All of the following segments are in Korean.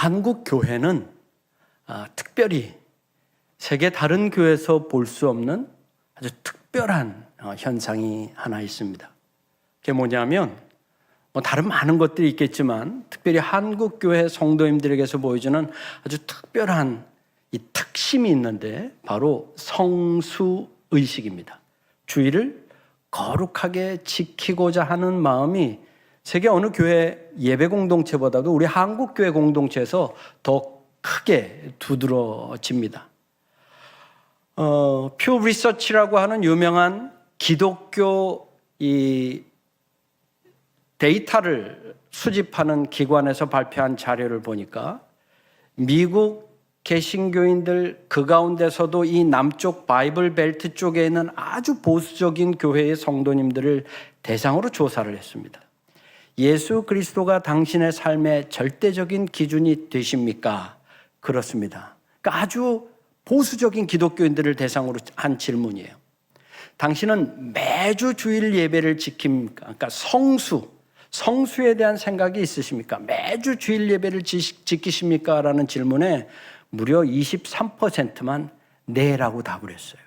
한국 교회는 특별히 세계 다른 교회에서 볼 수 없는 아주 특별한 현상이 하나 있습니다. 그게 뭐냐면 다른 많은 것들이 있겠지만 특별히 한국 교회 성도님들에게서 보여주는 아주 특별한 이 특심이 있는데 바로 성수의식입니다. 주일을 거룩하게 지키고자 하는 마음이 세계 어느 교회 예배 공동체보다도 우리 한국 교회 공동체에서 더 크게 두드러집니다. 퓨 리서치라고 하는 유명한 기독교 이 데이터를 수집하는 기관에서 발표한 자료를 보니까 미국 개신교인들 그 가운데서도 이 남쪽 바이블 벨트 쪽에 있는 아주 보수적인 교회의 성도님들을 대상으로 조사를 했습니다. 예수 그리스도가 당신의 삶의 절대적인 기준이 되십니까? 그렇습니다. 그러니까 아주 보수적인 기독교인들을 대상으로 한 질문이에요. 당신은 매주 주일 예배를 지킵니까? 그러니까 성수에 대한 생각이 있으십니까? 매주 주일 예배를 지키십니까? 라는 질문에 무려 23%만 네라고 답을 했어요.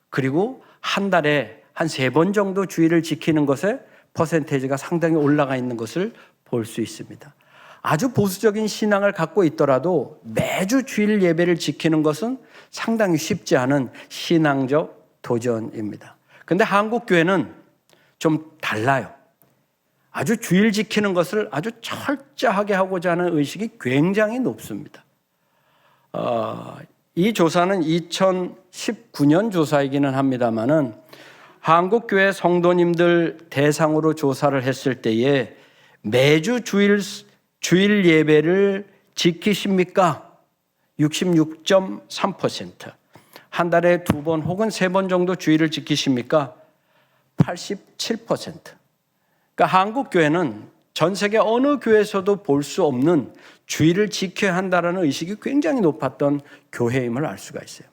그리고 한 달에 한 3번 정도 주일을 지키는 것에 퍼센테이지가 상당히 올라가 있는 것을 볼 수 있습니다. 아주 보수적인 신앙을 갖고 있더라도 매주 주일 예배를 지키는 것은 상당히 쉽지 않은 신앙적 도전입니다. 그런데 한국 교회는 좀 달라요. 아주 주일 지키는 것을 아주 철저하게 하고자 하는 의식이 굉장히 높습니다. 이 조사는 2019년 조사이기는 합니다만은 한국 교회 성도님들 대상으로 조사를 했을 때에 매주 주일 예배를 지키십니까? 66.3%. 한 달에 2번 혹은 3번 정도 주일을 지키십니까? 87%. 그러니까 한국 교회는 전 세계 어느 교회에서도 볼 수 없는 주일을 지켜야 한다는 의식이 굉장히 높았던 교회임을 알 수가 있어요.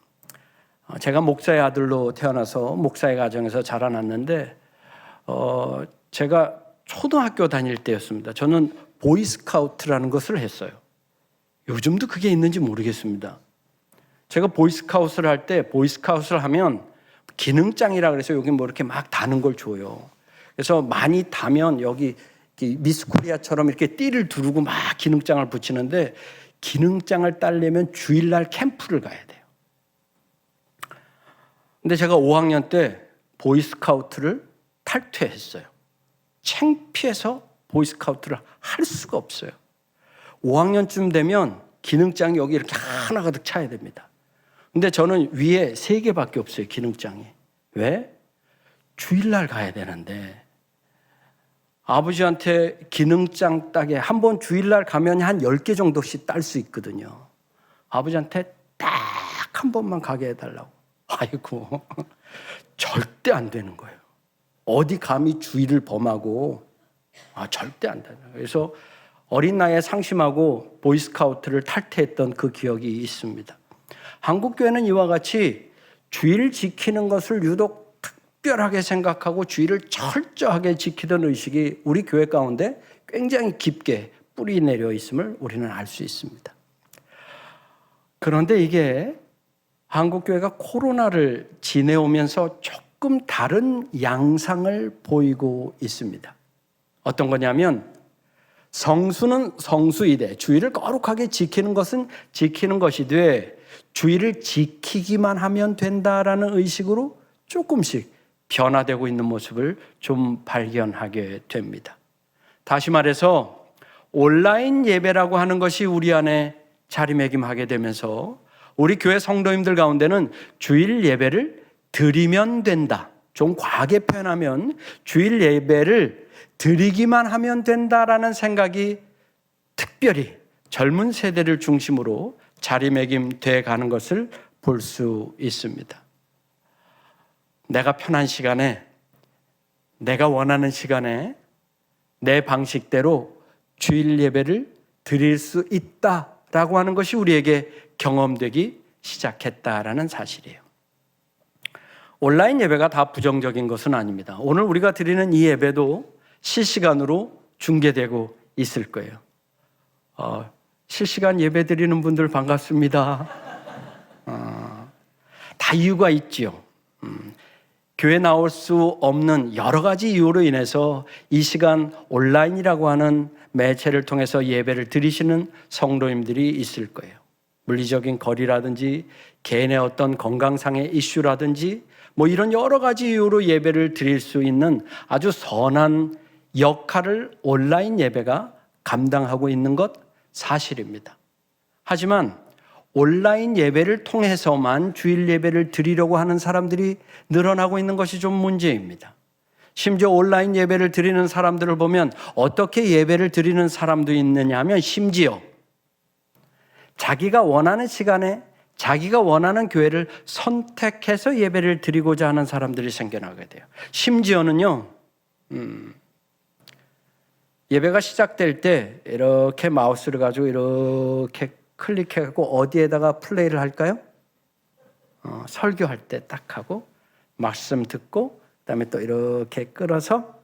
제가 목사의 아들로 태어나서 목사의 가정에서 자라났는데 제가 초등학교 다닐 때였습니다. 저는 보이스카우트라는 것을 했어요. 요즘도 그게 있는지 모르겠습니다. 제가 보이스카우트를 할 때 보이스카우트를 하면 기능장이라 그래서 여기 뭐 이렇게 막 다는 걸 줘요. 그래서 많이 다면 여기 미스 코리아처럼 이렇게 띠를 두르고 막 기능장을 붙이는데 기능장을 따려면 주일날 캠프를 가야 돼요. 근데 제가 5학년 때 보이스카우트를 탈퇴했어요. 창피해서 보이스카우트를 할 수가 없어요. 5학년쯤 되면 기능장이 여기 이렇게 하나 가득 차야 됩니다. 근데 저는 위에 3개밖에 없어요, 기능장이. 왜? 주일날 가야 되는데 아버지한테 기능장 따게 한 번 주일날 가면 한 10개 정도씩 딸 수 있거든요. 아버지한테 딱 한 번만 가게 해달라고. 아이고, 절대 안 되는 거예요. 어디 감히 주일을 범하고, 절대 안 되는 거예요. 그래서 어린 나이에 상심하고 보이스카우트를 탈퇴했던 그 기억이 있습니다. 한국교회는 이와 같이 주일 지키는 것을 유독 특별하게 생각하고 주일을 철저하게 지키던 의식이 우리 교회 가운데 굉장히 깊게 뿌리 내려 있음을 우리는 알 수 있습니다. 그런데 이게 한국교회가 코로나를 지내오면서 조금 다른 양상을 보이고 있습니다. 어떤 거냐면 성수는 성수이되 주일을 거룩하게 지키는 것은 지키는 것이되 주일을 지키기만 하면 된다라는 의식으로 조금씩 변화되고 있는 모습을 좀 발견하게 됩니다. 다시 말해서 온라인 예배라고 하는 것이 우리 안에 자리매김하게 되면서 우리 교회 성도님들 가운데는 주일 예배를 드리면 된다. 좀 과하게 표현하면 주일 예배를 드리기만 하면 된다라는 생각이 특별히 젊은 세대를 중심으로 자리매김돼 가는 것을 볼 수 있습니다. 내가 편한 시간에, 내가 원하는 시간에 내 방식대로 주일 예배를 드릴 수 있다라고 하는 것이 우리에게 경험되기 시작했다라는 사실이에요. 온라인 예배가 다 부정적인 것은 아닙니다. 오늘 우리가 드리는 이 예배도 실시간으로 중계되고 있을 거예요. 실시간 예배 드리는 분들 반갑습니다. 다 이유가 있지요. 교회 나올 수 없는 여러 가지 이유로 인해서 이 시간 온라인이라고 하는 매체를 통해서 예배를 드리시는 성도님들이 있을 거예요. 물리적인 거리라든지 개인의 어떤 건강상의 이슈라든지 뭐 이런 여러 가지 이유로 예배를 드릴 수 있는 아주 선한 역할을 온라인 예배가 감당하고 있는 것 사실입니다. 하지만 온라인 예배를 통해서만 주일 예배를 드리려고 하는 사람들이 늘어나고 있는 것이 좀 문제입니다. 심지어 온라인 예배를 드리는 사람들을 보면 어떻게 예배를 드리는 사람도 있느냐 하면 심지어 자기가 원하는 시간에 자기가 원하는 교회를 선택해서 예배를 드리고자 하는 사람들이 생겨나게 돼요. 심지어는요, 예배가 시작될 때 이렇게 마우스를 가지고 이렇게 클릭해갖고 어디에다가 플레이를 할까요? 설교할 때 딱 하고 말씀 듣고 그다음에 또 이렇게 끌어서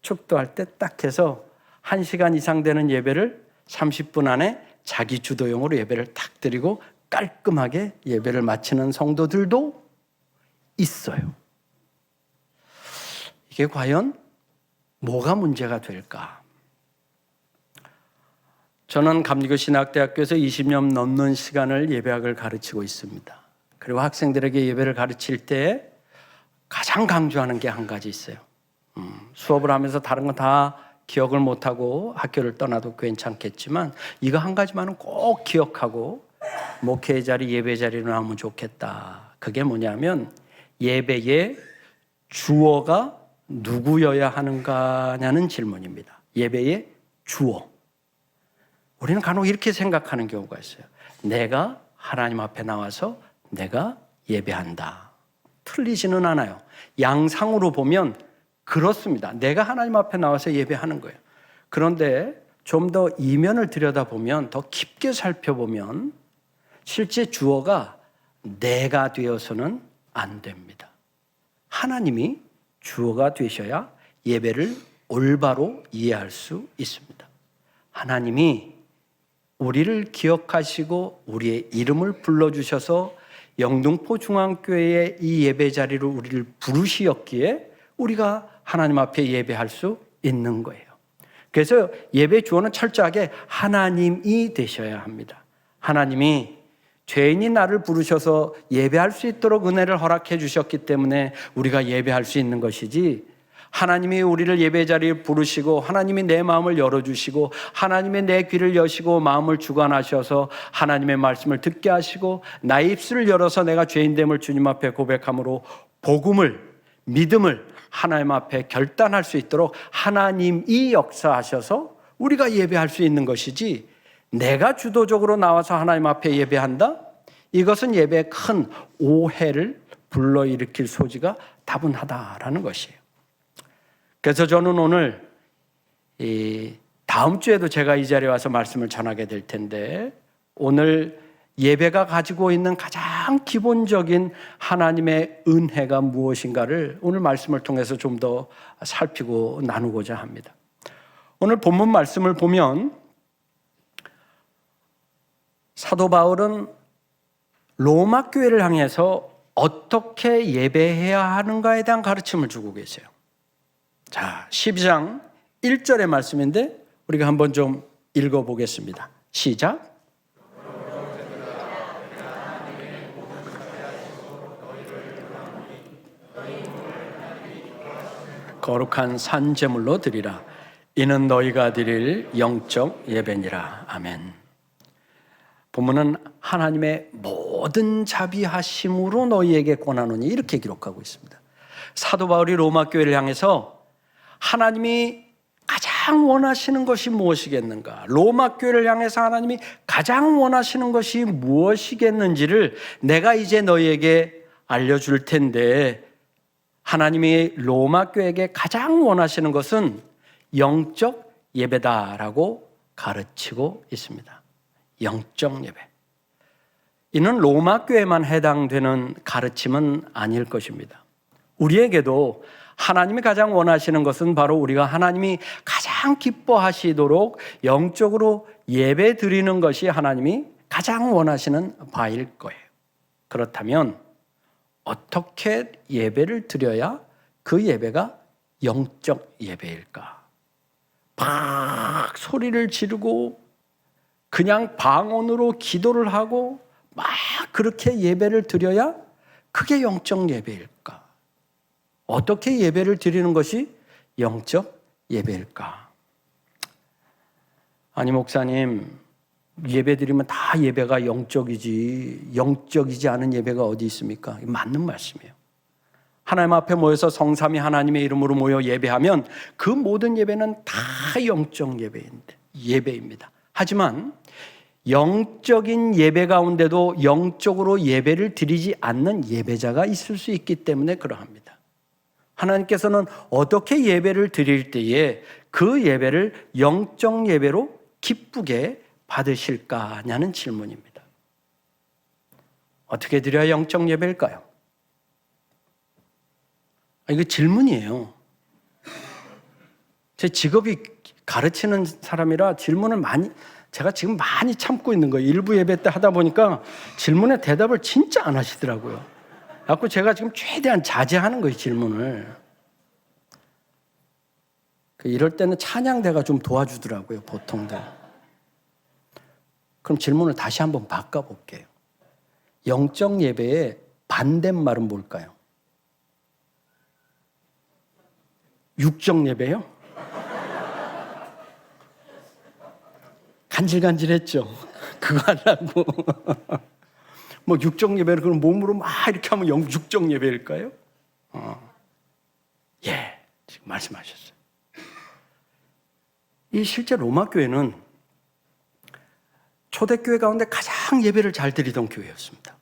축도할 때 딱 해서 1시간 이상 되는 예배를 30분 안에 자기 주도용으로 예배를 딱 드리고 깔끔하게 예배를 마치는 성도들도 있어요. 이게 과연 뭐가 문제가 될까? 저는 감리교 신학대학교에서 20년 넘는 시간을 예배학을 가르치고 있습니다. 그리고 학생들에게 예배를 가르칠 때 가장 강조하는 게 한 가지 있어요. 수업을 하면서 다른 건 다 기억을 못하고 학교를 떠나도 괜찮겠지만 이거 한 가지만은 꼭 기억하고 목회의 자리, 예배 자리로 하면 좋겠다. 그게 뭐냐면 예배의 주어가 누구여야 하는가냐는 질문입니다. 예배의 주어. 우리는 간혹 이렇게 생각하는 경우가 있어요. 내가 하나님 앞에 나와서 내가 예배한다. 틀리지는 않아요. 양상으로 보면 그렇습니다. 내가 하나님 앞에 나와서 예배하는 거예요. 그런데 좀 더 이면을 들여다보면 더 깊게 살펴보면 실제 주어가 내가 되어서는 안 됩니다. 하나님이 주어가 되셔야 예배를 올바로 이해할 수 있습니다. 하나님이 우리를 기억하시고 우리의 이름을 불러주셔서 영등포 중앙교회의 이 예배 자리로 우리를 부르시었기에 우리가 하나님 앞에 예배할 수 있는 거예요. 그래서 예배 주어는 철저하게 하나님이 되셔야 합니다. 하나님이 죄인이 나를 부르셔서 예배할 수 있도록 은혜를 허락해 주셨기 때문에 우리가 예배할 수 있는 것이지, 하나님이 우리를 예배 자리에 부르시고 하나님이 내 마음을 열어주시고 하나님의 내 귀를 여시고 마음을 주관하셔서 하나님의 말씀을 듣게 하시고 나의 입술을 열어서 내가 죄인됨을 주님 앞에 고백함으로 복음을, 믿음을 하나님 앞에 결단할 수 있도록 하나님이 역사하셔서 우리가 예배할 수 있는 것이지, 내가 주도적으로 나와서 하나님 앞에 예배한다? 이것은 예배에 큰 오해를 불러일으킬 소지가 다분하다라는 것이에요. 그래서 저는 오늘 다음 주에도 제가 이 자리에 와서 말씀을 전하게 될 텐데, 오늘 예배가 가지고 있는 가장 기본적인 하나님의 은혜가 무엇인가를 오늘 말씀을 통해서 좀 더 살피고 나누고자 합니다. 오늘 본문 말씀을 보면 사도 바울은 로마 교회를 향해서 어떻게 예배해야 하는가에 대한 가르침을 주고 계세요. 자, 12장 1절의 말씀인데 우리가 한번 좀 읽어보겠습니다. 시작. 거룩한 산제물로 드리라. 이는 너희가 드릴 영적 예배니라. 아멘. 본문은 하나님의 모든 자비하심으로 너희에게 권하노니 이렇게 기록하고 있습니다. 사도 바울이 로마 교회를 향해서 하나님이 가장 원하시는 것이 무엇이겠는가? 로마 교회를 향해서 하나님이 가장 원하시는 것이 무엇이겠는지를 내가 이제 너희에게 알려줄 텐데, 하나님이 로마 교회에게 가장 원하시는 것은 영적 예배다라고 가르치고 있습니다. 영적 예배. 이는 로마 교회만 해당되는 가르침은 아닐 것입니다. 우리에게도 하나님이 가장 원하시는 것은 바로 우리가 하나님이 가장 기뻐하시도록 영적으로 예배 드리는 것이 하나님이 가장 원하시는 바일 거예요. 그렇다면 어떻게 예배를 드려야 그 예배가 영적 예배일까? 막 소리를 지르고 그냥 방언으로 기도를 하고 막 그렇게 예배를 드려야 그게 영적 예배일까? 어떻게 예배를 드리는 것이 영적 예배일까? 아니 목사님, 예배 드리면 다 예배가 영적이지 영적이지 않은 예배가 어디 있습니까? 맞는 말씀이에요. 하나님 앞에 모여서 성삼위 하나님의 이름으로 모여 예배하면 그 모든 예배는 다 영적 예배입니다. 하지만 영적인 예배 가운데도 영적으로 예배를 드리지 않는 예배자가 있을 수 있기 때문에 그러합니다. 하나님께서는 어떻게 예배를 드릴 때에 그 예배를 영적 예배로 기쁘게 받으실까냐는 질문입니다. 어떻게 드려야 영적 예배일까요? 이거 질문이에요. 제 직업이 가르치는 사람이라 질문을 제가 지금 많이 참고 있는 거예요. 일부 예배 때 하다 보니까 질문에 대답을 진짜 안 하시더라고요. 그래서 제가 지금 최대한 자제하는 거예요, 질문을. 이럴 때는 찬양대가 좀 도와주더라고요, 보통들. 그럼 질문을 다시 한번 바꿔볼게요. 영적 예배의 반대말은 뭘까요? 육적 예배요? 간질간질했죠. 그거 하려고. 뭐 육적 예배를 그럼 몸으로 막 이렇게 하면 육적 예배일까요? 예, 지금 말씀하셨어요. 이 실제 로마 교회는 초대교회 가운데 가장 예배를 잘 드리던 교회였습니다.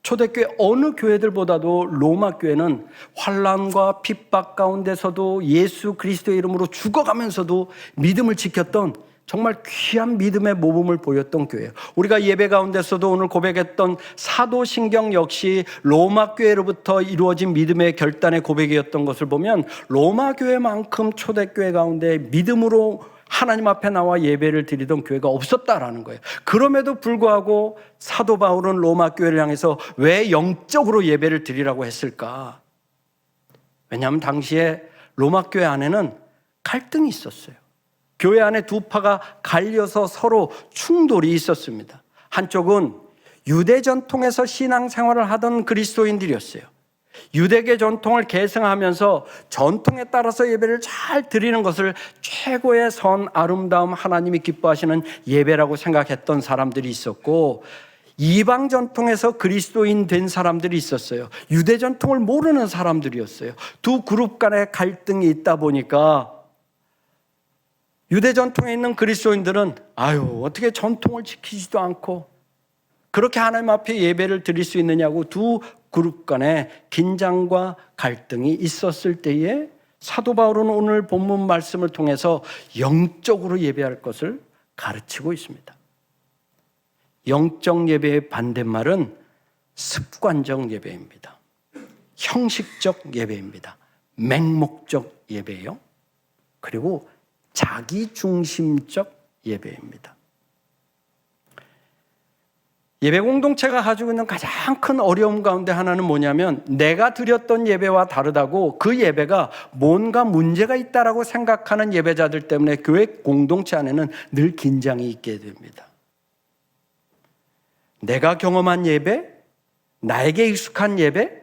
초대교회 어느 교회들보다도 로마 교회는 환난과 핍박 가운데서도 예수 그리스도의 이름으로 죽어가면서도 믿음을 지켰던 정말 귀한 믿음의 모범을 보였던 교회예요. 우리가 예배 가운데서도 오늘 고백했던 사도신경 역시 로마 교회로부터 이루어진 믿음의 결단의 고백이었던 것을 보면 로마 교회만큼 초대교회 가운데 믿음으로 하나님 앞에 나와 예배를 드리던 교회가 없었다라는 거예요. 그럼에도 불구하고 사도 바울은 로마 교회를 향해서 왜 영적으로 예배를 드리라고 했을까? 왜냐하면 당시에 로마 교회 안에는 갈등이 있었어요. 교회 안에 두 파가 갈려서 서로 충돌이 있었습니다. 한쪽은 유대 전통에서 신앙생활을 하던 그리스도인들이었어요. 유대계 전통을 계승하면서 전통에 따라서 예배를 잘 드리는 것을 최고의 선, 아름다움, 하나님이 기뻐하시는 예배라고 생각했던 사람들이 있었고, 이방 전통에서 그리스도인 된 사람들이 있었어요. 유대 전통을 모르는 사람들이었어요. 두 그룹 간의 갈등이 있다 보니까 유대 전통에 있는 그리스도인들은 어떻게 전통을 지키지도 않고 그렇게 하나님 앞에 예배를 드릴 수 있느냐고 두 그룹 간의 긴장과 갈등이 있었을 때에 사도 바울은 오늘 본문 말씀을 통해서 영적으로 예배할 것을 가르치고 있습니다. 영적 예배의 반대말은 습관적 예배입니다. 형식적 예배입니다. 맹목적 예배예요. 그리고 자기중심적 예배입니다. 예배 공동체가 가지고 있는 가장 큰 어려움 가운데 하나는 뭐냐면 내가 드렸던 예배와 다르다고 그 예배가 뭔가 문제가 있다라고 생각하는 예배자들 때문에 교회 공동체 안에는 늘 긴장이 있게 됩니다. 내가 경험한 예배, 나에게 익숙한 예배,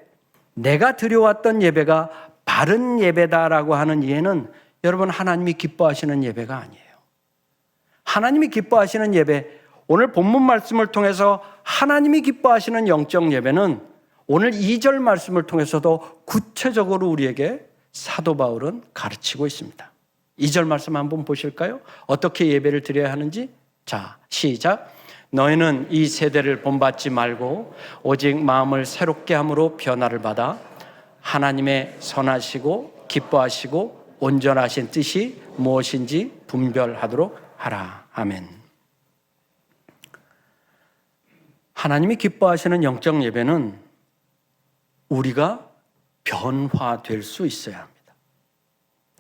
내가 드려왔던 예배가 바른 예배다라고 하는 이해는 여러분 하나님이 기뻐하시는 예배가 아니에요. 하나님이 기뻐하시는 예배, 오늘 본문 말씀을 통해서 하나님이 기뻐하시는 영적 예배는 오늘 2절 말씀을 통해서도 구체적으로 우리에게 사도 바울은 가르치고 있습니다. 2절 말씀 한번 보실까요? 어떻게 예배를 드려야 하는지? 자, 시작. 너희는 이 세대를 본받지 말고 오직 마음을 새롭게 함으로 변화를 받아 하나님의 선하시고 기뻐하시고 온전하신 뜻이 무엇인지 분별하도록 하라. 아멘. 하나님이 기뻐하시는 영적 예배는 우리가 변화될 수 있어야 합니다.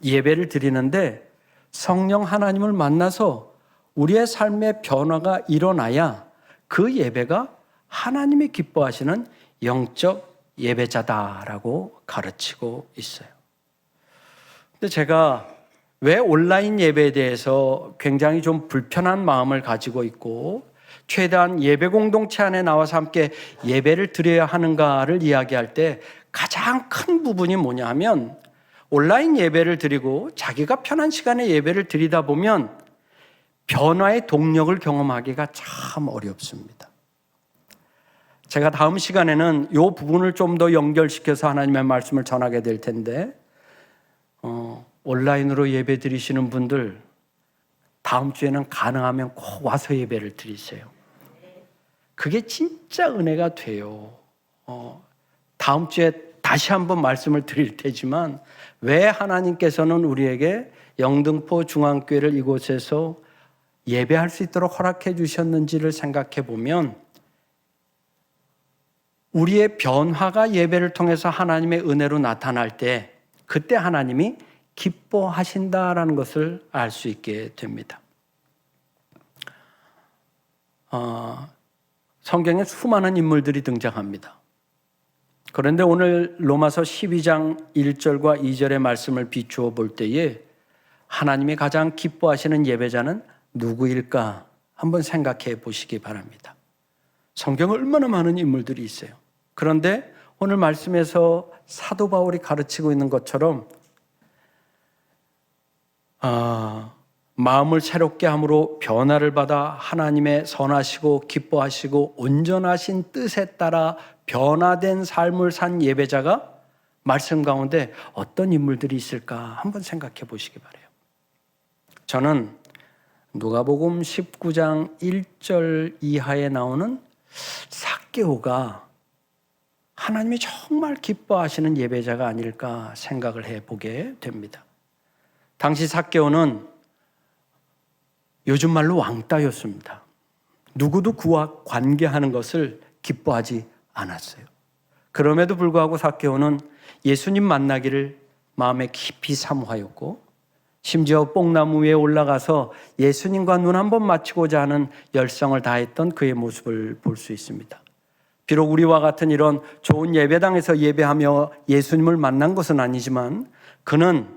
예배를 드리는데 성령 하나님을 만나서 우리의 삶의 변화가 일어나야 그 예배가 하나님이 기뻐하시는 영적 예배자다라고 가르치고 있어요. 근데 제가 왜 온라인 예배에 대해서 굉장히 좀 불편한 마음을 가지고 있고 최대한 예배 공동체 안에 나와서 함께 예배를 드려야 하는가를 이야기할 때 가장 큰 부분이 뭐냐 하면 온라인 예배를 드리고 자기가 편한 시간에 예배를 드리다 보면 변화의 동력을 경험하기가 참 어렵습니다. 제가 다음 시간에는 이 부분을 좀 더 연결시켜서 하나님의 말씀을 전하게 될 텐데 온라인으로 예배 드리시는 분들 다음 주에는 가능하면 꼭 와서 예배를 드리세요. 그게 진짜 은혜가 돼요. 다음 주에 다시 한번 말씀을 드릴 테지만 왜 하나님께서는 우리에게 영등포 중앙교회를 이곳에서 예배할 수 있도록 허락해 주셨는지를 생각해 보면 우리의 변화가 예배를 통해서 하나님의 은혜로 나타날 때 그때 하나님이 기뻐하신다라는 것을 알 수 있게 됩니다. 성경에 수많은 인물들이 등장합니다. 그런데 오늘 로마서 12장 1절과 2절의 말씀을 비추어 볼 때에 하나님이 가장 기뻐하시는 예배자는 누구일까 한번 생각해 보시기 바랍니다. 성경에 얼마나 많은 인물들이 있어요. 그런데 오늘 말씀에서 사도 바울이 가르치고 있는 것처럼 마음을 새롭게 함으로 변화를 받아 하나님의 선하시고 기뻐하시고 온전하신 뜻에 따라 변화된 삶을 산 예배자가 말씀 가운데 어떤 인물들이 있을까 한번 생각해 보시기 바라요. 저는 누가복음 19장 1절 이하에 나오는 삭개오가 하나님이 정말 기뻐하시는 예배자가 아닐까 생각을 해보게 됩니다. 당시 삭개오는 요즘 말로 왕따였습니다. 누구도 그와 관계하는 것을 기뻐하지 않았어요. 그럼에도 불구하고 삭개오는 예수님 만나기를 마음에 깊이 사모하였고 심지어 뽕나무 위에 올라가서 예수님과 눈 한번 맞추고자 하는 열성을 다했던 그의 모습을 볼 수 있습니다. 비록 우리와 같은 이런 좋은 예배당에서 예배하며 예수님을 만난 것은 아니지만 그는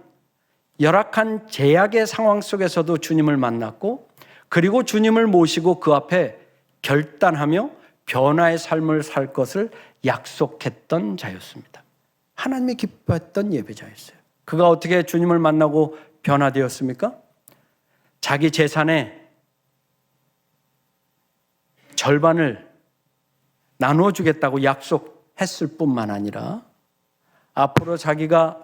열악한 제약의 상황 속에서도 주님을 만났고 그리고 주님을 모시고 그 앞에 결단하며 변화의 삶을 살 것을 약속했던 자였습니다. 하나님이 기뻐했던 예배자였어요. 그가 어떻게 주님을 만나고 변화되었습니까? 자기 재산의 절반을 나누어 주겠다고 약속했을 뿐만 아니라 앞으로 자기가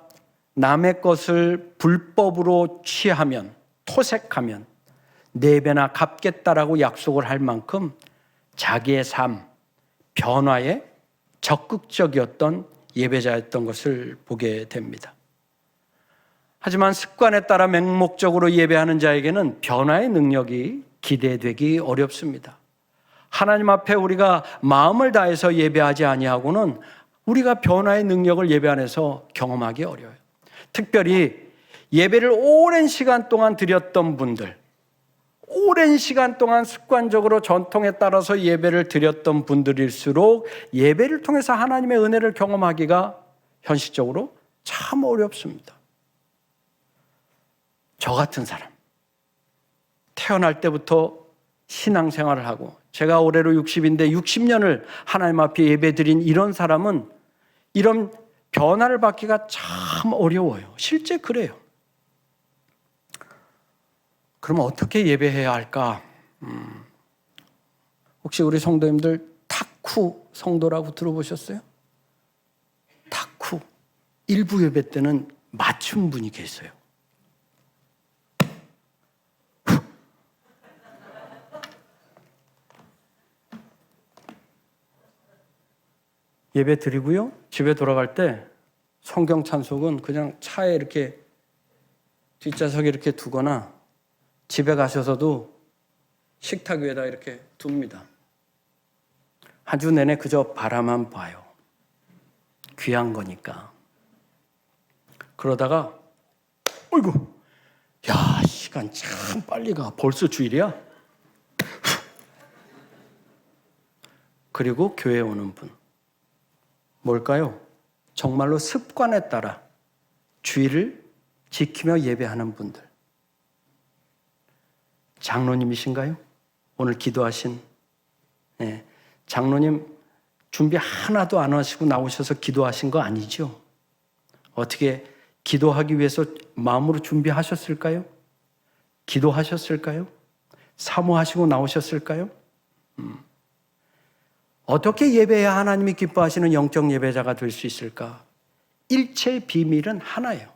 남의 것을 불법으로 취하면 토색하면 4배나 갚겠다라고 약속을 할 만큼 자기의 삶, 변화에 적극적이었던 예배자였던 것을 보게 됩니다. 하지만 습관에 따라 맹목적으로 예배하는 자에게는 변화의 능력이 기대되기 어렵습니다. 하나님 앞에 우리가 마음을 다해서 예배하지 아니하고는 우리가 변화의 능력을 예배 안에서 경험하기 어려워요. 특별히 예배를 오랜 시간 동안 드렸던 분들, 오랜 시간 동안 습관적으로 전통에 따라서 예배를 드렸던 분들일수록 예배를 통해서 하나님의 은혜를 경험하기가 현실적으로 참 어렵습니다. 저 같은 사람, 태어날 때부터 신앙생활을 하고 제가 올해로 60인데 60년을 하나님 앞에 예배드린 이런 사람은 이런 변화를 받기가 참 어려워요. 실제 그래요. 그러면 어떻게 예배해야 할까? 혹시 우리 성도님들 탁후 성도라고 들어보셨어요? 탁후. 일부 예배 때는 맞춘 분이 계세요. 예배 드리고요. 집에 돌아갈 때 성경 찬송은 그냥 차에 이렇게 뒷좌석에 이렇게 두거나 집에 가셔서도 식탁 위에다 이렇게 둡니다. 한 주 내내 그저 바라만 봐요. 귀한 거니까. 그러다가 어이구, 야, 시간 참 빨리 가. 벌써 주일이야? 그리고 교회에 오는 분. 뭘까요? 정말로 습관에 따라 주일을 지키며 예배하는 분들. 장로님이신가요? 오늘 기도하신. 네. 장로님 준비 하나도 안 하시고 나오셔서 기도하신 거 아니죠? 어떻게 기도하기 위해서 마음으로 준비하셨을까요? 기도하셨을까요? 사모하시고 나오셨을까요? 어떻게 예배해야 하나님이 기뻐하시는 영적 예배자가 될 수 있을까? 일체의 비밀은 하나예요.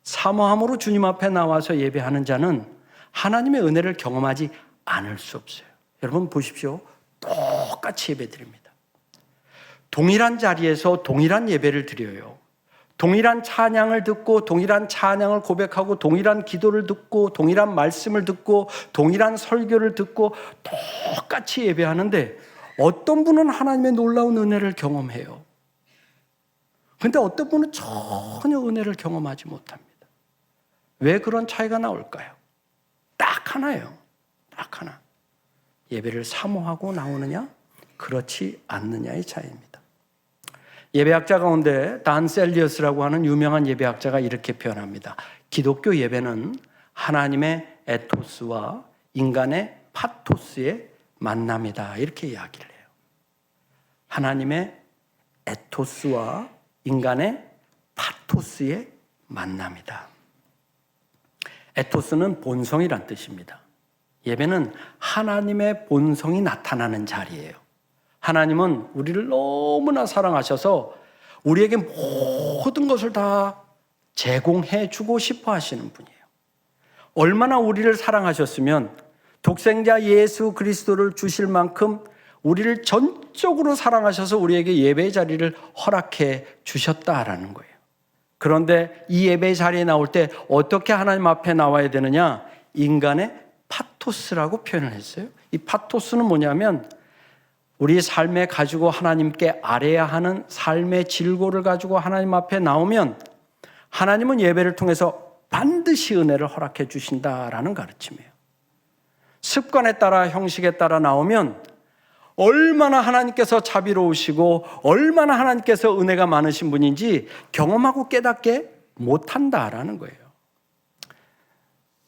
사모함으로 주님 앞에 나와서 예배하는 자는 하나님의 은혜를 경험하지 않을 수 없어요. 여러분 보십시오. 똑같이 예배드립니다. 동일한 자리에서 동일한 예배를 드려요. 동일한 찬양을 듣고 동일한 찬양을 고백하고 동일한 기도를 듣고 동일한 말씀을 듣고 동일한 설교를 듣고 똑같이 예배하는데 어떤 분은 하나님의 놀라운 은혜를 경험해요. 그런데 어떤 분은 전혀 은혜를 경험하지 못합니다. 왜 그런 차이가 나올까요? 딱 하나예요. 딱 하나. 예배를 사모하고 나오느냐, 그렇지 않느냐의 차이입니다. 예배학자 가운데 단 셀리어스라고 하는 유명한 예배학자가 이렇게 표현합니다. 기독교 예배는 하나님의 에토스와 인간의 파토스의 만남이다. 이렇게 이야기를 해요. 하나님의 에토스와 인간의 파토스의 만남이다. 에토스는 본성이란 뜻입니다. 예배는 하나님의 본성이 나타나는 자리예요. 하나님은 우리를 너무나 사랑하셔서 우리에게 모든 것을 다 제공해 주고 싶어 하시는 분이에요. 얼마나 우리를 사랑하셨으면 독생자 예수 그리스도를 주실 만큼 우리를 전적으로 사랑하셔서 우리에게 예배의 자리를 허락해 주셨다라는 거예요. 그런데 이 예배의 자리에 나올 때 어떻게 하나님 앞에 나와야 되느냐? 인간의 파토스라고 표현을 했어요. 이 파토스는 뭐냐면 우리 삶에 가지고 하나님께 아뢰야 하는 삶의 질고를 가지고 하나님 앞에 나오면 하나님은 예배를 통해서 반드시 은혜를 허락해 주신다라는 가르침이에요. 습관에 따라 형식에 따라 나오면 얼마나 하나님께서 자비로우시고 얼마나 하나님께서 은혜가 많으신 분인지 경험하고 깨닫게 못한다라는 거예요.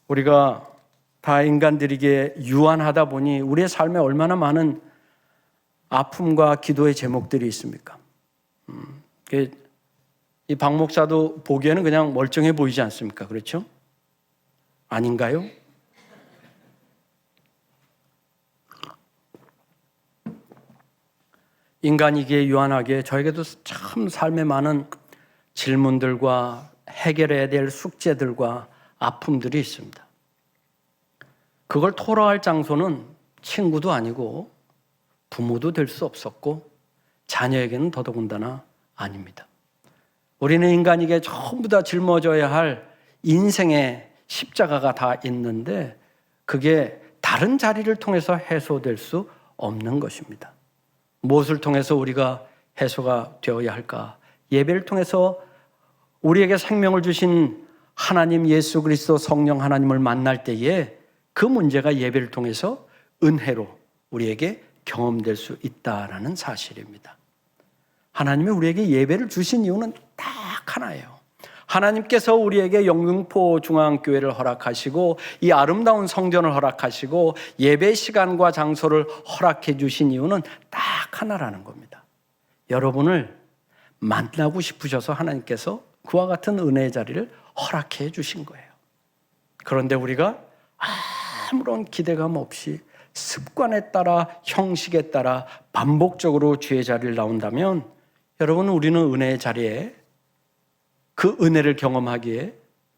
우리가 다 인간들에게 유한하다 보니 우리의 삶에 얼마나 많은 아픔과 기도의 제목들이 있습니까? 이 박 목사도 보기에는 그냥 멀쩡해 보이지 않습니까? 그렇죠? 아닌가요? 인간이기에 유한하게 저에게도 참 삶에 많은 질문들과 해결해야 될 숙제들과 아픔들이 있습니다. 그걸 토로할 장소는 친구도 아니고 부모도 될 수 없었고 자녀에게는 더더군다나 아닙니다. 우리는 인간에게 전부 다 짊어져야 할 인생의 십자가가 다 있는데 그게 다른 자리를 통해서 해소될 수 없는 것입니다. 무엇을 통해서 우리가 해소가 되어야 할까? 예배를 통해서 우리에게 생명을 주신 하나님 예수 그리스도 성령 하나님을 만날 때에 그 문제가 예배를 통해서 은혜로 우리에게 경험될 수 있다라는 사실입니다. 하나님이 우리에게 예배를 주신 이유는 딱 하나예요. 하나님께서 우리에게 영등포 중앙교회를 허락하시고 이 아름다운 성전을 허락하시고 예배 시간과 장소를 허락해 주신 이유는 딱 하나라는 겁니다. 여러분을 만나고 싶으셔서 하나님께서 그와 같은 은혜의 자리를 허락해 주신 거예요. 그런데 우리가 아무런 기대감 없이 습관에 따라 형식에 따라 반복적으로 주의 자리를 나온다면 여러분 우리는 은혜의 자리에 그 은혜를 경험하기에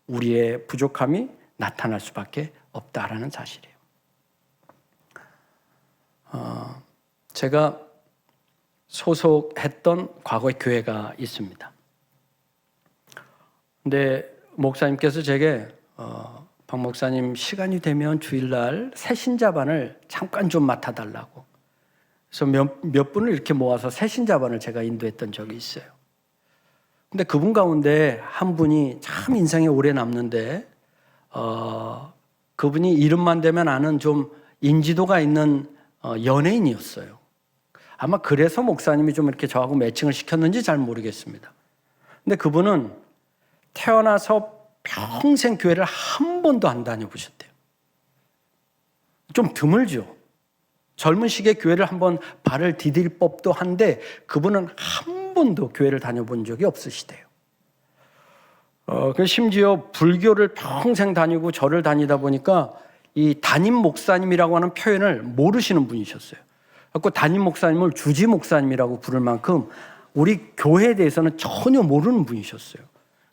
우리의 부족함이 나타날 수밖에 없다라는 사실이에요. 제가 소속했던 과거의 교회가 있습니다. 근데 목사님께서 제게 박 목사님 시간이 되면 주일날 새신자반을 잠깐 좀 맡아달라고. 그래서 몇 분을 이렇게 모아서 새신자반을 제가 인도했던 적이 있어요. 근데 그분 가운데 한 분이 참 인생에 오래 남는데 그분이 이름만 대면 아는 좀 인지도가 있는 연예인이었어요. 아마 그래서 목사님이 좀 이렇게 저하고 매칭을 시켰는지 잘 모르겠습니다. 근데 그분은 태어나서 평생 교회를 한 번도 안 다녀보셨대요. 좀 드물죠. 젊은 시기에 교회를 한번 발을 디딜 법도 한데 그분은 한 번도 교회를 다녀본 적이 없으시대요. 심지어 불교를 평생 다니고 절을 다니다 보니까 이 담임 목사님이라고 하는 표현을 모르시는 분이셨어요. 그래서 담임 목사님을 주지 목사님이라고 부를 만큼 우리 교회에 대해서는 전혀 모르는 분이셨어요.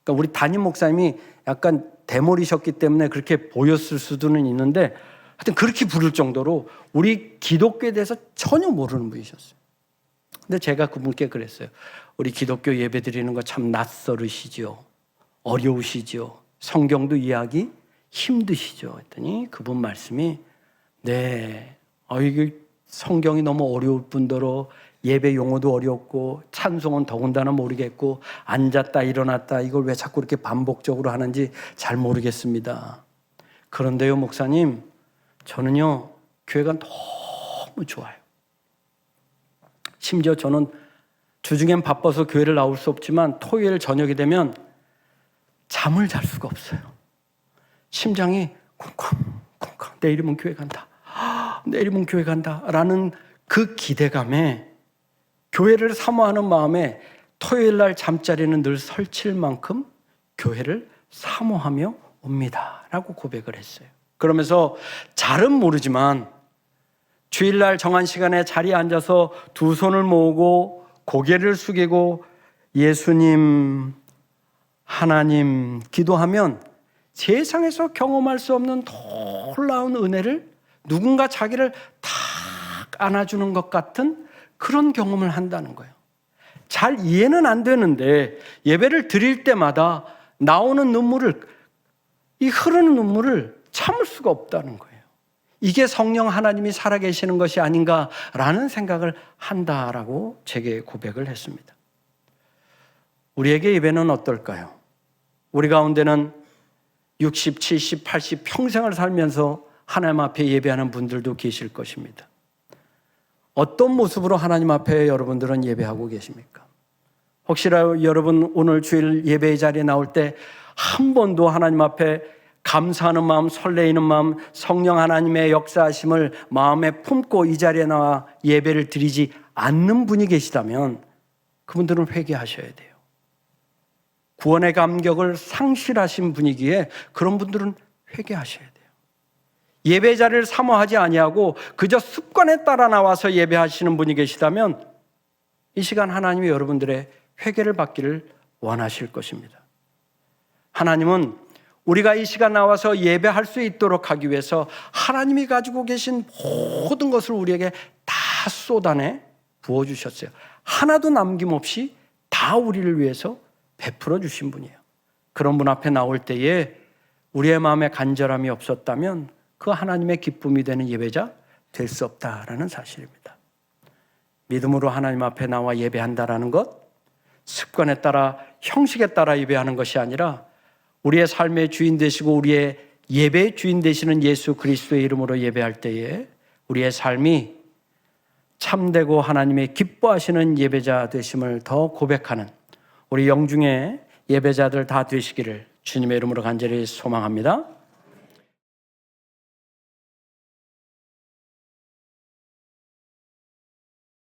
그러니까 우리 담임 목사님이 약간 대머리셨기 때문에 그렇게 보였을 수도는 있는데 하여튼 그렇게 부를 정도로 우리 기독교에 대해서 전혀 모르는 분이셨어요. 근데 제가 그분께 그랬어요. 우리 기독교 예배 드리는 거 참 낯설으시죠. 어려우시죠. 성경도 이해하기 힘드시죠. 했더니 그분 말씀이 네, 이게 성경이 너무 어려울 뿐더러 예배 용어도 어렵고 찬송은 더군다나 모르겠고 앉았다 일어났다 이걸 왜 자꾸 이렇게 반복적으로 하는지 잘 모르겠습니다. 그런데요 목사님, 저는요 교회가 너무 좋아요. 심지어 저는 주중엔 바빠서 교회를 나올 수 없지만 토요일 저녁이 되면 잠을 잘 수가 없어요. 심장이 쿵쾅쿵쾅 내일이면 교회 간다. 내일이면 교회 간다 라는 그 기대감에 교회를 사모하는 마음에 토요일 날 잠자리는 늘 설칠 만큼 교회를 사모하며 옵니다 라고 고백을 했어요. 그러면서 잘은 모르지만 주일날 정한 시간에 자리에 앉아서 두 손을 모으고 고개를 숙이고 예수님, 하나님 기도하면 세상에서 경험할 수 없는 놀라운 은혜를 누군가 자기를 탁 안아주는 것 같은 그런 경험을 한다는 거예요. 잘 이해는 안 되는데 예배를 드릴 때마다 나오는 눈물을, 이 흐르는 눈물을 참을 수가 없다는 거예요. 이게 성령 하나님이 살아계시는 것이 아닌가라는 생각을 한다라고 제게 고백을 했습니다. 우리에게 예배는 어떨까요? 우리 가운데는 60, 70, 80 평생을 살면서 하나님 앞에 예배하는 분들도 계실 것입니다. 어떤 모습으로 하나님 앞에 여러분들은 예배하고 계십니까? 혹시나 여러분 오늘 주일 예배의 자리에 나올 때 한 번도 하나님 앞에 감사하는 마음, 설레이는 마음, 성령 하나님의 역사하심을 마음에 품고 이 자리에 나와 예배를 드리지 않는 분이 계시다면 그분들은 회개하셔야 돼요. 구원의 감격을 상실하신 분이기에 그런 분들은 회개하셔야 돼요. 예배 자리를 사모하지 아니하고 그저 습관에 따라 나와서 예배하시는 분이 계시다면 이 시간 하나님이 여러분들의 회개를 받기를 원하실 것입니다. 하나님은 우리가 이 시간 나와서 예배할 수 있도록 하기 위해서 하나님이 가지고 계신 모든 것을 우리에게 다 쏟아내 부어주셨어요. 하나도 남김없이 다 우리를 위해서 베풀어 주신 분이에요. 그런 분 앞에 나올 때에 우리의 마음에 간절함이 없었다면 그 하나님의 기쁨이 되는 예배자 될 수 없다라는 사실입니다. 믿음으로 하나님 앞에 나와 예배한다라는 것, 습관에 따라 형식에 따라 예배하는 것이 아니라 우리의 삶의 주인 되시고 우리의 예배의 주인 되시는 예수 그리스도의 이름으로 예배할 때에 우리의 삶이 참되고 하나님의 기뻐하시는 예배자 되심을 더 고백하는 우리 영중의 예배자들 다 되시기를 주님의 이름으로 간절히 소망합니다.